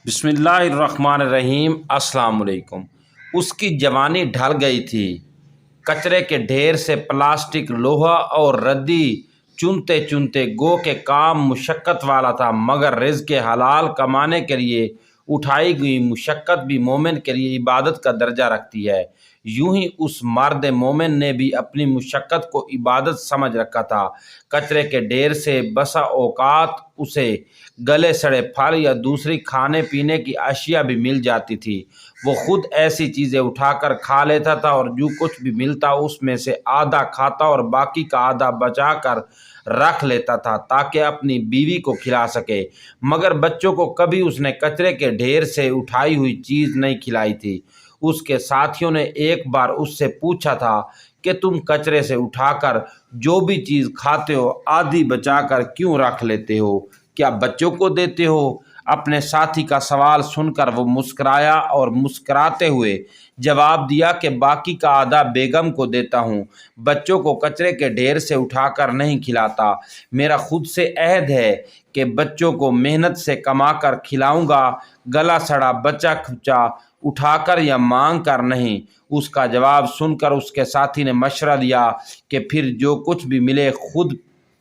بسم اللہ الرحمن الرحیم۔ السلام علیکم۔ اس کی جوانی ڈھل گئی تھی، کچرے کے ڈھیر سے پلاسٹک، لوہا اور ردی چنتے چنتے گو کہ کام مشقت والا تھا، مگر رزق حلال کمانے کے لیے اٹھائی گئی مشقت بھی مومن کے لیے عبادت کا درجہ رکھتی ہے۔ یوں ہی اس مرد مومن نے بھی اپنی مشقت کو عبادت سمجھ رکھا تھا۔ کچرے کے ڈھیر سے بسا اوقات اسے گلے سڑے پھل یا دوسری کھانے پینے کی اشیاء بھی مل جاتی تھی۔ وہ خود ایسی چیزیں اٹھا کر کھا لیتا تھا اور جو کچھ بھی ملتا اس میں سے آدھا کھاتا اور باقی کا آدھا بچا کر رکھ لیتا تھا تاکہ اپنی بیوی کو کھلا سکے، مگر بچوں کو کبھی اس نے کچرے کے ڈھیر سے اٹھائی ہوئی چیز نہیں کھلائی تھی۔ اس کے ساتھیوں نے ایک بار اس سے پوچھا تھا کہ تم کچرے سے اٹھا کر جو بھی چیز کھاتے ہو آدھی بچا کر کیوں رکھ لیتے ہو؟ کیا بچوں کو دیتے ہو؟ اپنے ساتھی کا سوال سن کر وہ مسکرایا اور مسکراتے ہوئے جواب دیا کہ باقی کا آدھا بیگم کو دیتا ہوں، بچوں کو کچرے کے ڈھیر سے اٹھا کر نہیں کھلاتا۔ میرا خود سے عہد ہے کہ بچوں کو محنت سے کما کر کھلاؤں گا، گلا سڑا بچا کھچا اٹھا کر یا مانگ کر نہیں۔ اس کا جواب سن کر اس کے ساتھی نے مشورہ دیا کہ پھر جو کچھ بھی ملے خود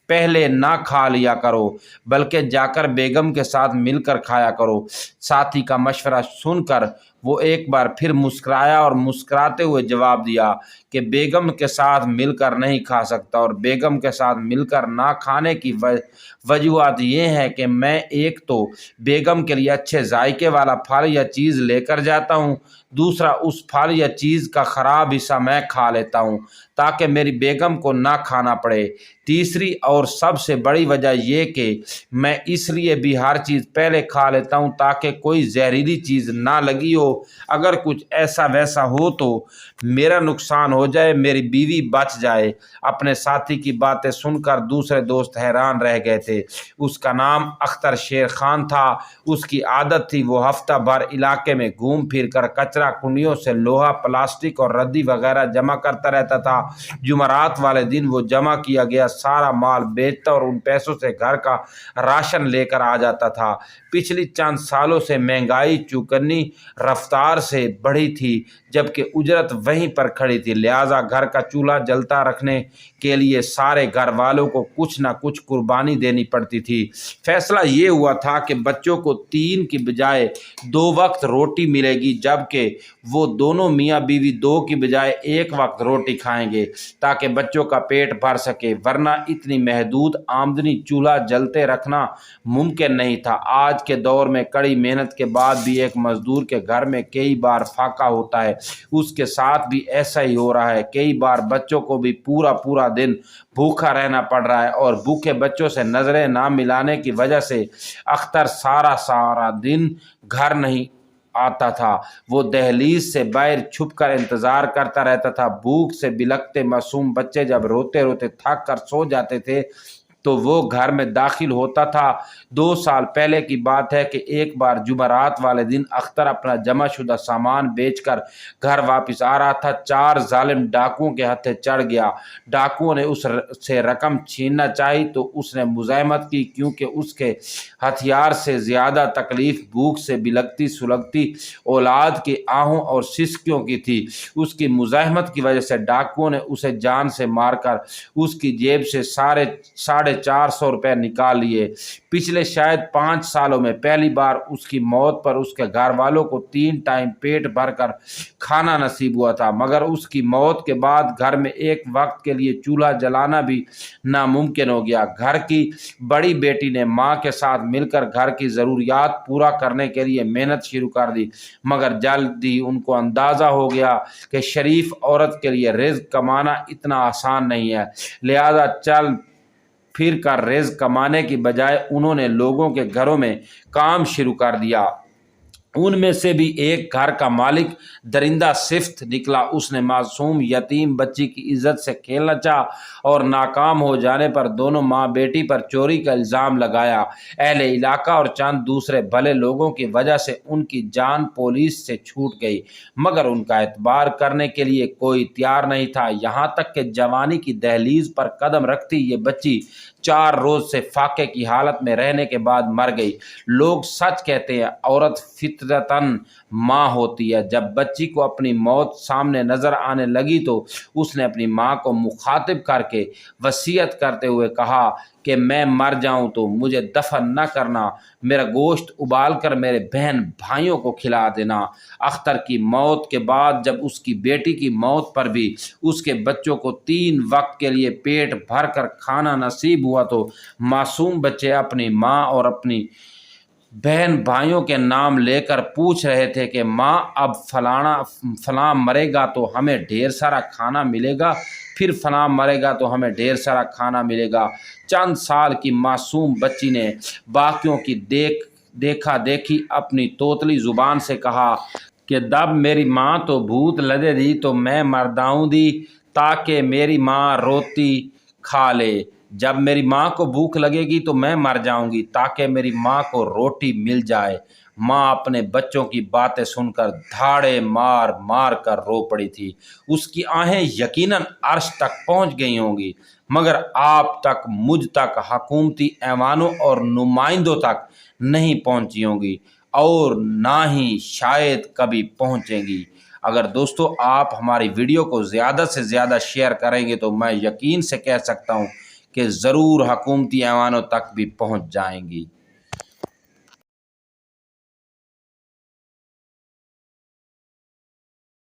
پہلے نہ کھا لیا کرو، بلکہ جا کر بیگم کے ساتھ مل کر کھایا کرو۔ ساتھی کا مشورہ سن کر وہ ایک بار پھر مسکرایا اور مسکراتے ہوئے جواب دیا کہ بیگم کے ساتھ مل کر نہیں کھا سکتا، اور بیگم کے ساتھ مل کر نہ کھانے کی وجوہات یہ ہیں کہ میں ایک تو بیگم کے لیے اچھے ذائقے والا پھل یا چیز لے کر جاتا ہوں، دوسرا اس پھل یا چیز کا خراب حصہ میں کھا لیتا ہوں تاکہ میری بیگم کو نہ کھانا پڑے، تیسری اور سب سے بڑی وجہ یہ کہ میں اس لیے بھی ہر چیز پہلے کھا لیتا ہوں تاکہ کوئی زہریلی چیز نہ لگی ہو، اگر کچھ ایسا ویسا ہو تو میرا نقصان ہو جائے، میری بیوی بچ جائے۔ اپنے ساتھی کی باتیں سن کر دوسرے دوست حیران رہ گئے تھے۔ اس کا نام اختر شیر خان تھا۔ اس کی عادت تھی وہ ہفتہ بھر علاقے میں گھوم پھر کر کچرا کنڈیوں سے لوہا، پلاسٹک اور ردی وغیرہ جمع کرتا رہتا تھا۔ جمعرات والے دن وہ جمع کیا گیا سارا مال بیچتا اور ان پیسوں سے گھر کا راشن لے کر آ جاتا تھا۔ پچھلی چند سالوں سے مہنگائی چوکنی رفتار سے بڑھی تھی، جبکہ اجرت وہیں پر کھڑی تھی، لہٰذا گھر کا چولہا جلتا رکھنے کے لیے سارے گھر والوں کو کچھ نہ کچھ قربانی دینی پڑتی تھی۔ فیصلہ یہ ہوا تھا کہ بچوں کو 3 کی بجائے 2 وقت روٹی ملے گی، جبکہ وہ دونوں میاں بیوی 2 کی بجائے 1 وقت روٹی کھائیں گے تاکہ بچوں کا پیٹ بھر سکے، ورنہ اتنی محدود آمدنی چولہا جلتے رکھنا ممکن نہیں تھا۔ آج کے دور میں کڑی محنت کے بعد بھی ایک مزدور کے گھر میں کئی بار فاقہ ہوتا ہے، اس کے ساتھ بھی ایسا ہی ہو رہا ہے۔ کئی بار بچوں کو بھی پورا دن بھوکا رہنا پڑ رہا ہے، اور بھوکے بچوں سے نظریں نہ ملانے کی وجہ سے اختر سارا دن گھر نہیں آتا تھا۔ وہ دہلیز سے باہر چھپ کر انتظار کرتا رہتا تھا۔ بھوک سے بلکتے معصوم بچے جب روتے روتے تھک کر سو جاتے تھے تو وہ گھر میں داخل ہوتا تھا۔ 2 سال پہلے کی بات ہے کہ ایک بار جمعرات والے دن اختر اپنا جمع شدہ سامان بیچ کر گھر واپس آ رہا تھا۔ 4 ظالم ڈاکوؤں کے ہتھے چڑھ گیا۔ ڈاکوؤں نے اس سے رقم چھیننا چاہی تو اس نے مزاحمت کی، کیونکہ اس کے ہتھیار سے زیادہ تکلیف بھوک سے بلکتی سلگتی اولاد کی آہوں اور سسکیوں کی تھی۔ اس کی مزاحمت کی وجہ سے ڈاکوؤں نے اسے جان سے مار کر اس کی جیب سے 450 روپے نکال لیے۔ پچھلے شاید 5 سالوں میں پہلی بار اس کی موت پر اس کے گھر والوں کو 3 ٹائم پیٹ بھر کر کھانا نصیب ہوا تھا، مگر اس کی موت کے بعد گھر میں ایک وقت کے لیے چولہا جلانا بھی ناممکن ہو گیا۔ گھر کی بڑی بیٹی نے ماں کے ساتھ مل کر گھر کی ضروریات پورا کرنے کے لیے محنت شروع کر دی، مگر جلد ہی ان کو اندازہ ہو گیا کہ شریف عورت کے لیے رزق کمانا اتنا آسان نہیں ہے، لہذا چل پھر کر رزق کمانے کی بجائے انہوں نے لوگوں کے گھروں میں کام شروع کر دیا۔ ان میں سے بھی ایک گھر کا مالک درندہ صفت نکلا۔ اس نے معصوم یتیم بچی کی عزت سے کھیلنا چاہا اور ناکام ہو جانے پر دونوں ماں بیٹی پر چوری کا الزام لگایا۔ اہل علاقہ اور چند دوسرے بھلے لوگوں کی وجہ سے ان کی جان پولیس سے چھوٹ گئی، مگر ان کا اعتبار کرنے کے لیے کوئی تیار نہیں تھا۔ یہاں تک کہ جوانی کی دہلیز پر قدم رکھتی یہ بچی 4 روز سے فاقے کی حالت میں رہنے کے بعد مر گئی۔ لوگ سچ کہتے ہیں، عورت فطرتاً ماں ہوتی ہے۔ جب بچی کو اپنی موت سامنے نظر آنے لگی تو اس نے اپنی ماں کو مخاطب کر کے وصیت کرتے ہوئے کہا کہ میں مر جاؤں تو مجھے دفن نہ کرنا، میرا گوشت ابال کر میرے بہن بھائیوں کو کھلا دینا۔ اختر کی موت کے بعد جب اس کی بیٹی کی موت پر بھی اس کے بچوں کو 3 وقت کے لیے پیٹ بھر کر کھانا نصیب ہوا تو معصوم بچے اپنی ماں اور اپنی بہن بھائیوں کے نام لے کر پوچھ رہے تھے کہ ماں اب فلاں مرے گا تو ہمیں ڈھیر سارا کھانا ملے گا، پھر فلاں مرے گا تو ہمیں ڈھیر سارا کھانا ملے گا۔ چند سال کی معصوم بچی نے باقیوں کی دیکھا دیکھی اپنی توتلی زبان سے کہا کہ دب میری ماں تو بھوت لدے دی تو میں مرداؤں دی تاکہ میری ماں روٹی کھا لے۔ جب میری ماں کو بھوک لگے گی تو میں مر جاؤں گی تاکہ میری ماں کو روٹی مل جائے۔ ماں اپنے بچوں کی باتیں سن کر دھاڑے مار مار کر رو پڑی تھی۔ اس کی آہیں یقیناً عرش تک پہنچ گئی ہوں گی، مگر آپ تک، مجھ تک، حکومتی ایوانوں اور نمائندوں تک نہیں پہنچی ہوں گی اور نہ ہی شاید کبھی پہنچیں گی۔ اگر دوستو آپ ہماری ویڈیو کو زیادہ سے زیادہ شیئر کریں گے تو میں یقین سے کہہ سکتا ہوں کہ ضرور حکومتی ایوانوں تک بھی پہنچ جائیں گی۔